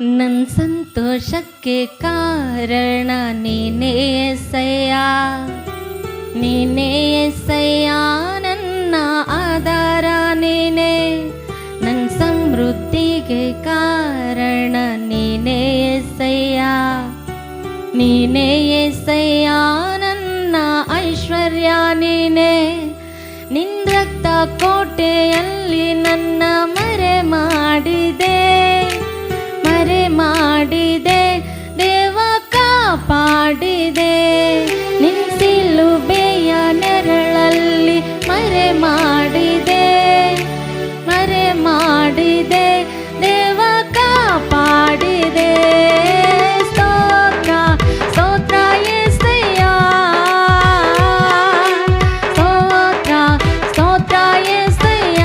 ನನ್ನ ಸಂತೋಷಕ್ಕೆ ಕಾರಣ ನೀನೇ ಎಸಯ್ಯ, ನೀನೇ ಎಸಯ್ಯ, ನನ್ನ ಆಧಾರ ನೀನೇ. ನನ್ನ ಸಮೃದ್ಧಿಗೆ ಕಾರಣ ನೀನೇ ಎಸಯ್ಯ, ನೀನೇ ಎಸಯ್ಯ, ನನ್ನ ಐಶ್ವರ್ಯ ನೀನೇ. ನಿನ್ನ ರಕ್ತ ಕೋಟೆಯಲ್ಲಿ ನನ್ನ ಮರೆ ಮಾಡಿದೆ, ಮರೆ ಮಾಡಿದೆ ದೇವ ಕಾಪಾಡಿದೆ. ನಿನ್ನ ಸಿಲುಬೆಯ ನೆರಳಲ್ಲಿ ಮರೆ ಮಾಡಿದೆ, ಮರೆ ಮಾಡಿದೆ ದೇವ ಕಾಪಾಡಿದೆ. ಸ್ತೋತ್ರ ಸ್ತೋತ್ರ యేసయ్య, ಸ್ತೋತ್ರ ಸ್ತೋತ್ರ యేసయ్య,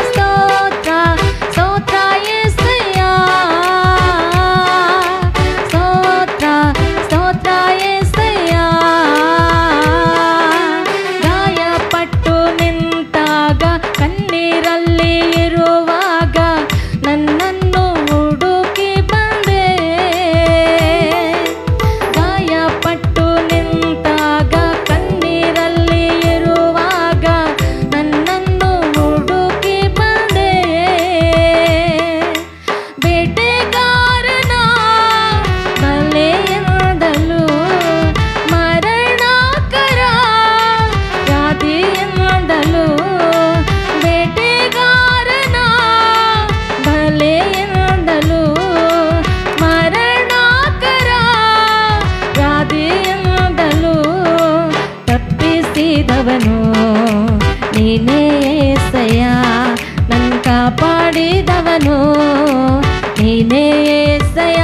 ಸ್ತೋತ್ರ ಸ್ತೋತ್ರ యేసయ్య, ಸ್ತೋತ್ರ ಸ್ತೋತ್ರ యేసయ్య. ಗಾಯಪಟ್ಟು ನಿಂತಾಗ ಕಣ್ಣೀರಲ್ಲಿ ಇರುವಾಗ ನನ್ನನ್ನು ಹುಡುಕಿ ಬಂದೆ. ಗಾಯಪಟ್ಟು ನಿಂತಾಗ ಕಣ್ಣೀರಲ್ಲಿ ಇರುವಾಗ ನನ್ನನ್ನು ಹುಡುಕಿ ಬಂದೆ. ಬೇಟೆಗಾರನ ಬಲೆಯಿಂದಲೂ ಮರಣಕರ ವ್ಯಾಧಿಯಿಂದಲೂ, ಬೇಟೆಗಾರನ ಬಲೆಯಿಂದಲೂ ಮರಣಕರ ವ್ಯಾಧಿಯಿಂದಲೂ ತಪ್ಪಿಸಿದವನು ನೀನೇ యేసయ్య, ನನ್ನ ಕಾಪಾಡಿದವನು ನೀನೇ యేసయ్య.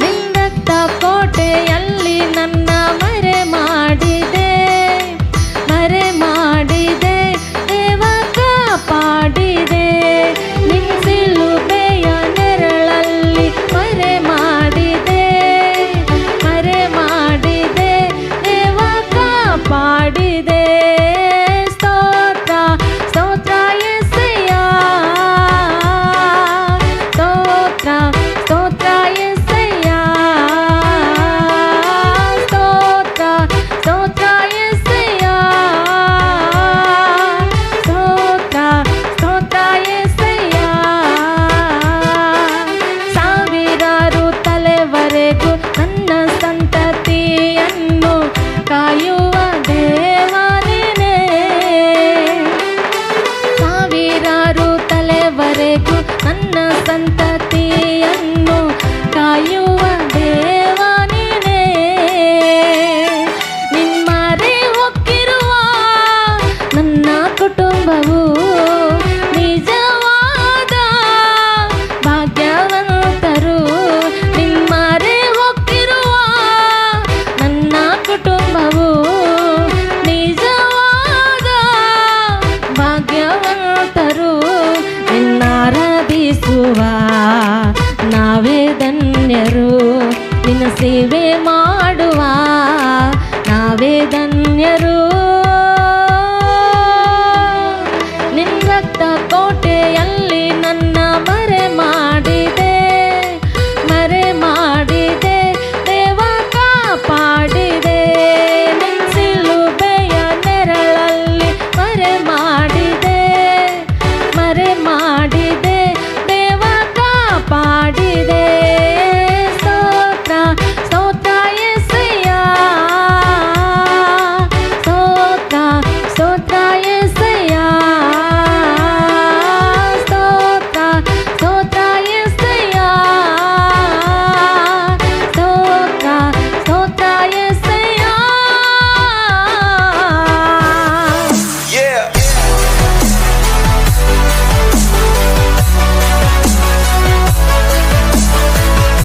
ನಿನ್ನ ರಕ್ತ ಕೋಟೆಯಲ್ಲಿ ನನ್ನ ಮರೆ ಮಾಡಿದೆ, ಮರೆ ಮಾಡಿದೆ ದೇವ ಕಾಪಾಡಿದೆ. ನಿನ್ನ ಸಿಲುಬೆಯ ನೆರಳಲ್ಲಿ ಮರೆ ಮಾಡಿದೆ, ಮರೆ ಮಾಡಿದೆ ದೇವ ಕಾಪಾಡಿದೆ. ಸ್ತೋತ್ರ ಸ್ತೋತ್ರ యేసయ్య, ಸ್ತೋತ್ರ ಸ್ತೋತ್ರ యేసయ్య, ಸ್ತೋತ್ರ ಸ್ತೋತ್ರ యేసయ్య, ಸ್ತೋತ್ರ ಸ್ತೋತ್ರ యేసయ్ಯ. ಸಾವಿರಾರು ತಲೆವರೆಗೂ ನನ್ನ ಸಂತತಿಯನ್ನು ಕಾಯುವ ದೇವ ನೀನೇ. ಸಾವಿರಾರು ತಲೆವರೆಗೂ ನನ್ನ ಸಂತತಿಯನ್ನು ಕಾಯುವ ದೇವ ನೀನೇ. ನಿಮ್ಮರೆ ಹೊಕ್ಕಿರುವ ನನ್ನ ಕುಟುಂಬವು ನಿಜವಾದ ಭಾಗ್ಯವಂತರು. ನಿಮ್ಮರೆ ಹೊಕ್ಕಿರುವ ನನ್ನ ಕುಟುಂಬವು ನಿಜವಾದ ಭಾಗ್ಯವಂತರು. ನಿನ್ನಾರಾಧಿಸುವ ನಾವೇ ಧನ್ಯರು, ನಿನ್ನ ಸೇವೆ ಮಾಡುವ ನಾವೇ ಧನ್ಯರು.